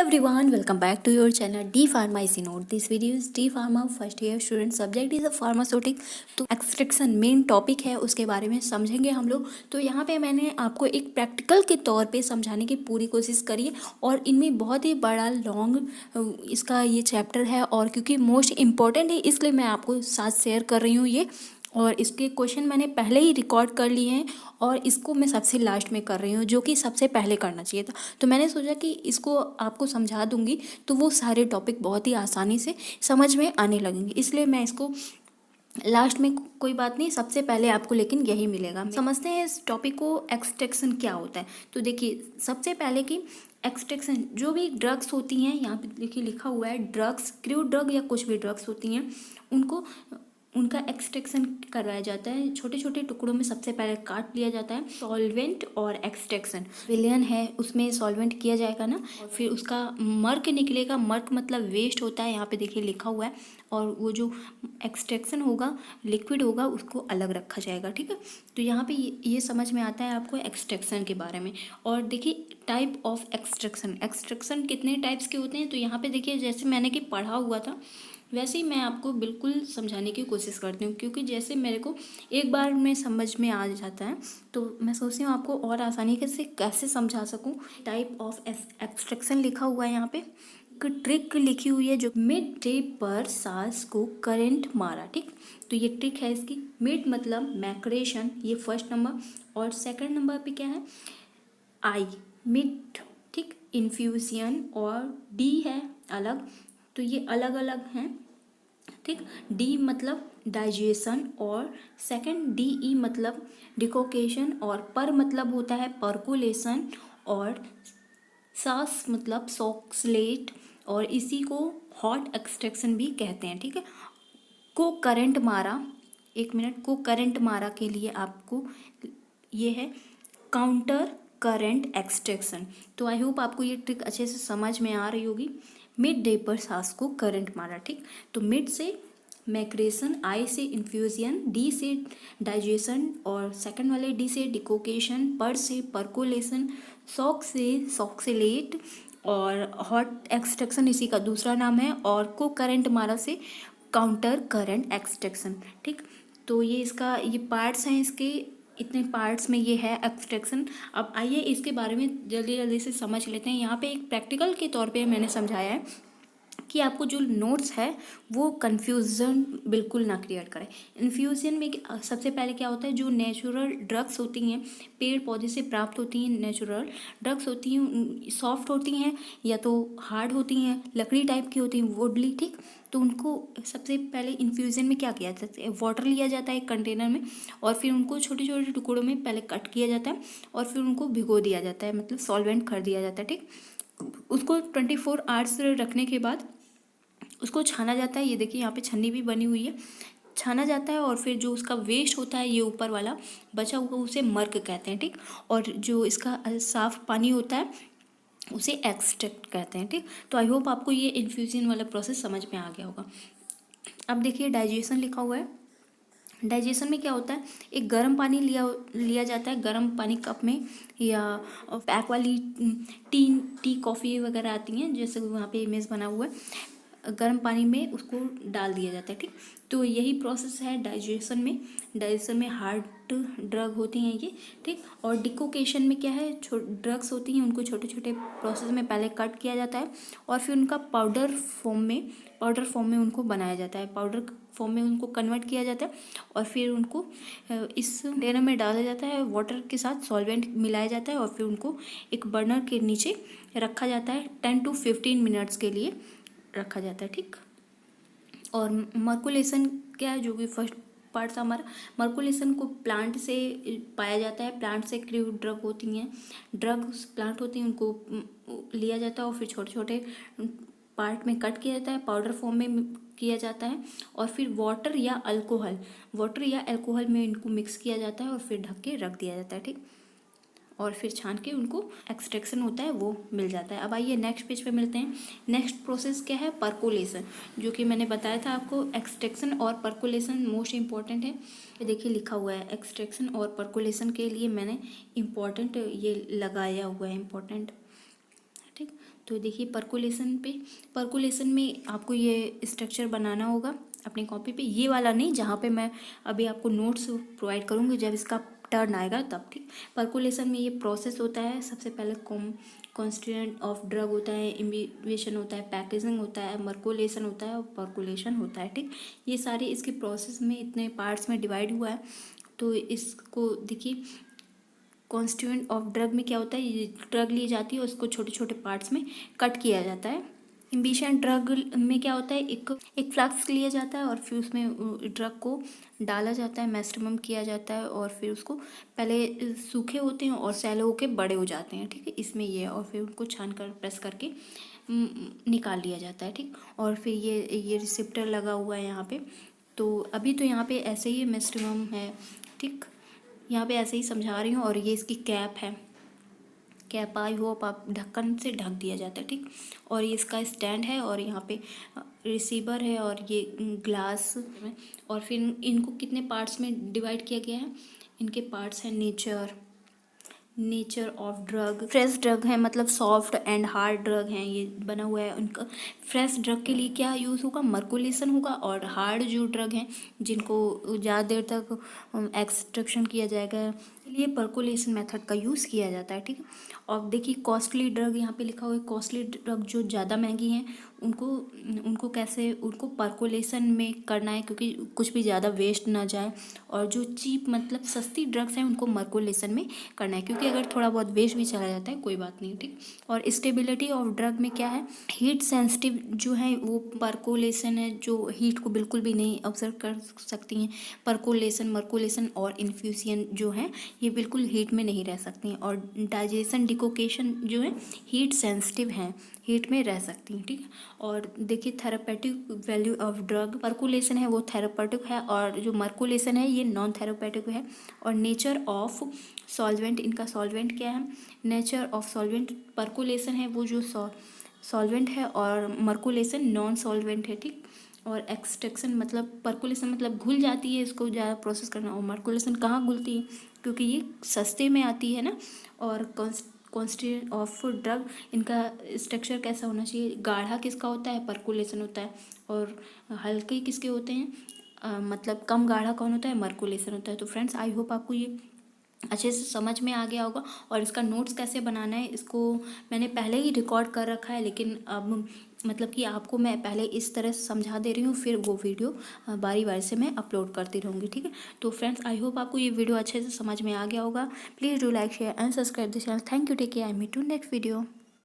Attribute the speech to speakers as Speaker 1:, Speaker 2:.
Speaker 1: everyone, welcome back to your channel D Pharma IC Note. This video is D Pharma first year student, subject is a pharmaceutic. तो extraction main topic है, उसके बारे में समझेंगे हम लोग। तो यहाँ पे मैंने आपको एक प्रैक्टिकल के तौर पे समझाने की पूरी कोशिश करी है और इनमें बहुत ही बड़ा लॉन्ग इसका ये चैप्टर है और क्योंकि मोस्ट इम्पॉर्टेंट है इसलिए मैं आपको साथ शेयर कर रही हूँ ये। और इसके क्वेश्चन मैंने पहले ही रिकॉर्ड कर लिए हैं और इसको मैं सबसे लास्ट में कर रही हूँ, जो कि सबसे पहले करना चाहिए था। तो मैंने सोचा कि इसको आपको समझा दूंगी तो वो सारे टॉपिक बहुत ही आसानी से समझ में आने लगेंगे, इसलिए मैं इसको लास्ट में कोई बात नहीं, सबसे पहले आपको लेकिन यही मिलेगा। समझते हैं इस टॉपिक को, एक्सट्रैक्शन क्या होता है। तो देखिए सबसे पहले कि एक्सट्रैक्शन जो भी ड्रग्स होती हैं, यहाँ पे देखिए लिखा हुआ है ड्रग्स, क्रूड ड्रग या कुछ भी ड्रग्स होती हैं, उनको उनका एक्सट्रैक्शन करवाया जाता है। छोटे छोटे टुकड़ों में सबसे पहले काट लिया जाता है। सॉल्वेंट और एक्सट्रैक्शन विलियन है, उसमें सॉल्वेंट किया जाएगा ना, और फिर उसका मर्क निकलेगा। मर्क मतलब वेस्ट होता है, यहाँ पे देखिए लिखा हुआ है। और वो जो एक्सट्रैक्शन होगा, लिक्विड होगा, उसको अलग रखा जाएगा। ठीक है, तो यहाँ पे ये समझ में आता है आपको एक्सट्रैक्शन के बारे में। और देखिए टाइप ऑफ एक्सट्रैक्शन, एक्सट्रैक्शन कितने टाइप्स के होते हैं। तो यहाँ पे देखिए जैसे मैंने कि पढ़ा हुआ था वैसे ही मैं आपको बिल्कुल समझाने की कोशिश करती हूँ, क्योंकि जैसे मेरे को एक बार में समझ में आ जाता है तो मैं सोचती हूँ आपको और आसानी से कैसे समझा सकूँ। टाइप ऑफ एक्सट्रैक्शन लिखा हुआ है यहाँ पे, ट्रिक लिखी हुई है जो मिड डे पर सांस को करंट मारा। ठीक, तो ये ट्रिक है इसकी। मिड मतलब मैक्रेशन, ये फर्स्ट नंबर, और सेकंड नंबर पे क्या है, आई मिड। ठीक, इन्फ्यूजन और डी है अलग, तो ये अलग अलग हैं। ठीक, डी मतलब डाइजेशन और सेकंड डी ई मतलब डिकोकेशन, और पर मतलब होता है परकुलेशन, और सास मतलब सॉक्सलेट, और इसी को हॉट एक्सट्रैक्शन भी कहते हैं। ठीक है, को करंट मारा, एक मिनट, को करंट मारा के लिए आपको ये है काउंटर करंट एक्सट्रैक्शन। तो आई होप आपको ये ट्रिक अच्छे से समझ में आ रही होगी। मिड डे पर सांस को करंट मारा। ठीक, तो मिड से मैक्रेशन, आई से इन्फ्यूजन, डी से डाइजेशन, और सेकंड वाले डी से डिकोकेशन, पर से परकोलेशन, सॉक से सॉक्सिलेट, और हॉट एक्सट्रैक्शन इसी का दूसरा नाम है, और को करंट मारा से काउंटर करंट एक्सट्रैक्शन। ठीक, तो ये इसका ये पार्ट्स हैं, इसके इतने पार्ट्स में ये है एक्सट्रैक्शन। अब आइए इसके बारे में जल्दी जल्दी से समझ लेते हैं। यहाँ पे एक प्रैक्टिकल के तौर पे मैंने समझाया है कि आपको जो नोट्स है वो कन्फ्यूज़न बिल्कुल ना क्रिएट करें। इन्फ्यूजन में सबसे पहले क्या होता है, जो नेचुरल ड्रग्स होती हैं, पेड़ पौधे से प्राप्त होती हैं, नेचुरल ड्रग्स होती हैं, सॉफ्ट होती हैं या तो हार्ड होती हैं, लकड़ी टाइप की होती हैं, वुडली। ठीक, तो उनको सबसे पहले इन्फ्यूजन में क्या किया जाता है, वाटर लिया जाता है एक कंटेनर में, और फिर उनको छोटे छोटे टुकड़ों में पहले कट किया जाता है, और फिर उनको भिगो दिया जाता है, मतलब सॉल्वेंट कर दिया जाता है। ठीक, उसको 24 आवर्स रखने के बाद उसको छाना जाता है। ये देखिए यहाँ पे छन्नी भी बनी हुई है, छाना जाता है, और फिर जो उसका वेस्ट होता है, ये ऊपर वाला बचा हुआ, उसे मर्क कहते हैं। ठीक, और जो इसका साफ पानी होता है उसे एक्सट्रैक्ट कहते हैं। ठीक, तो आई होप आपको ये इन्फ्यूजन वाला प्रोसेस समझ में आ गया होगा। अब देखिए डाइजेशन लिखा हुआ है। डाइजेशन में क्या होता है, एक गर्म पानी लिया जाता है, गर्म पानी कप में, या पैक वाली टी कॉफ़ी वगैरह आती हैं, जैसे वहाँ पे इमेज बना हुआ है, गर्म पानी में उसको डाल दिया जाता है। ठीक, तो यही प्रोसेस है डाइजेशन में। डाइजेशन में हार्ड ड्रग होती हैं ये। ठीक, और डिकोकेशन में क्या है, ड्रग्स होती हैं, उनको छोटे छोटे प्रोसेस में पहले कट किया जाता है, और फिर उनका पाउडर फॉर्म में उनको बनाया जाता है, पाउडर फॉर्म में उनको कन्वर्ट किया जाता है, और फिर उनको इस कंटेनर में डाला जाता है, वाटर के साथ सॉल्वेंट मिलाया जाता है, और फिर उनको एक बर्नर के नीचे रखा जाता है, 10 to 15 मिनट्स के लिए रखा जाता है। ठीक, और मर्कुलेशन क्या है, जो कि फर्स्ट पार्ट था हमारा, मर्कुलेशन को प्लांट से पाया जाता है। प्लांट से क्रूड ड्रग होती हैं, ड्रग्स प्लांट होती हैं, उनको लिया जाता है और फिर छोटे छोटे पार्ट में कट किया जाता है, पाउडर फॉर्म में किया जाता है, और फिर वाटर या अल्कोहल में इनको मिक्स किया जाता है, और फिर ढक के रख दिया जाता है। ठीक, और फिर छान के उनको एक्सट्रैक्शन होता है वो मिल जाता है। अब आइए नेक्स्ट पेज पे मिलते हैं। नेक्स्ट प्रोसेस क्या है, परकोलेशन, जो कि मैंने बताया था आपको। एक्सट्रैक्शन और परकोलेशन मोस्ट इम्पॉर्टेंट है। ये देखिए लिखा हुआ है, एक्सट्रैक्शन और परकोलेशन के लिए मैंने इम्पॉर्टेंट ये लगाया हुआ है, इम्पॉर्टेंट। ठीक, तो देखिए परकोलेशन में आपको ये स्ट्रक्चर बनाना होगा अपनी कॉपी पे, ये वाला नहीं जहाँ पे मैं अभी आपको नोट्स प्रोवाइड करूँगी जब इसका टर्न आएगा तब, ठीक। परकोलेशन में ये प्रोसेस होता है, सबसे पहले कॉन्स्टिट्यूएंट ऑफ ड्रग होता है, इम्बिवेशन होता है, पैकेजिंग होता है, मर्कुलेशन होता है और परकोलेशन होता है, ठीक। ये सारे इसके प्रोसेस में इतने पार्ट्स में डिवाइड हुआ है। तो इसको देखिए कॉन्स्टिट्यूएंट ऑफ ड्रग में क्या होता है, ये ड्रग ली जाती है, उसको छोटे छोटे पार्ट्स में कट किया जाता है। इम्बिशन ड्रग में क्या होता है, एक फ्लास्क लिया जाता है और फिर उसमें ड्रग को डाला जाता है, मैस्ट्रिमम किया जाता है और फिर उसको पहले सूखे होते हैं और सैलो होके बड़े हो जाते हैं, ठीक है, इसमें ये, और फिर उनको छान कर प्रेस करके निकाल लिया जाता है, ठीक। और फिर ये रिसेप्टर लगा हुआ है यहाँ पे। तो अभी तो यहाँ पे ऐसे ही मैस्ट्रिमम है, ठीक, यहाँ पे ऐसे ही समझा रही हूँ। और ये इसकी कैप है, कैप आई होप आप ढक्कन से ढक दिया जाता है, ठीक। और ये इसका स्टैंड है और यहाँ पे रिसीवर है और ये ग्लास में। और फिर इनको कितने पार्ट्स में डिवाइड किया गया है, इनके पार्ट्स हैं nature of drug, fresh drug है, मतलब सॉफ्ट एंड हार्ड ड्रग हैं, ये बना हुआ है उनका। फ्रेश ड्रग के लिए क्या यूज़ होगा, मर्कुलेशन होगा। और हार्ड जो ड्रग हैं जिनको ज़्यादा देर तक एक्सट्रैक्शन किया जाएगा, लिए परकोलेशन मेथड का यूज़ किया जाता है, ठीक है। और देखिए कॉस्टली ड्रग यहाँ पे लिखा हुआ है, कॉस्टली ड्रग जो ज़्यादा महंगी हैं उनको परकोलेशन में करना है, क्योंकि कुछ भी ज़्यादा वेस्ट ना जाए। और जो चीप मतलब सस्ती ड्रग्स हैं उनको मर्कुलेशन में करना है, क्योंकि अगर थोड़ा बहुत वेस्ट भी चला जाता है कोई बात नहीं, ठीक। और स्टेबिलिटी ऑफ ड्रग में क्या है, हीट सेंसिटिव जो है वो परकोलेशन है, जो हीट को बिल्कुल भी नहीं ऑब्जर्व कर सकती हैं। परकोलेशन, मर्कुलेशन और इन्फ्यूजन जो है ये बिल्कुल हीट में नहीं रह सकती हैं। और डाइजेशन, डिकोकेशन जो है हीट सेंसिटिव हैं, हीट में रह सकती हैं, ठीक है। और देखिए therapeutic value of drug, percolation है वो थेरापेटिक है और जो मर्कुलेशन है ये नॉन थेरापेटिक है। और नेचर ऑफ सॉल्वेंट, इनका सॉल्वेंट क्या है, नेचर ऑफ सॉल्वेंट, परकुलेशन है वो जो सॉल्वेंट है और मर्कुलेशन नॉन सॉल्वेंट है, ठीक। और एक्सट्रैक्शन मतलब परकुलेशन मतलब घुल जाती है, इसको ज़्यादा प्रोसेस करना। और मर्कुलेशन कहाँ घुलती है, क्योंकि ये सस्ते में आती है ना। और कॉन्स्टिट्यूएंट ऑफ ड्रग, इनका स्ट्रक्चर कैसा होना चाहिए, गाढ़ा किसका होता है, परकुलेशन होता है। और हल्के किसके होते हैं, मतलब कम गाढ़ा कौन होता है, मर्कुलेशन होता है। तो फ्रेंड्स आई होप आपको ये अच्छे से समझ में आ गया होगा। और इसका नोट्स कैसे बनाना है इसको मैंने पहले ही रिकॉर्ड कर रखा है, लेकिन अब मतलब कि आपको मैं पहले इस तरह से समझा दे रही हूँ, फिर वो वीडियो बारी बारी से मैं अपलोड करती रहूँगी, ठीक है। तो फ्रेंड्स आई होप आपको ये वीडियो अच्छे से समझ में आ गया होगा। Please do like share and subscribe the channel. Thank you, take care, I meet to next video.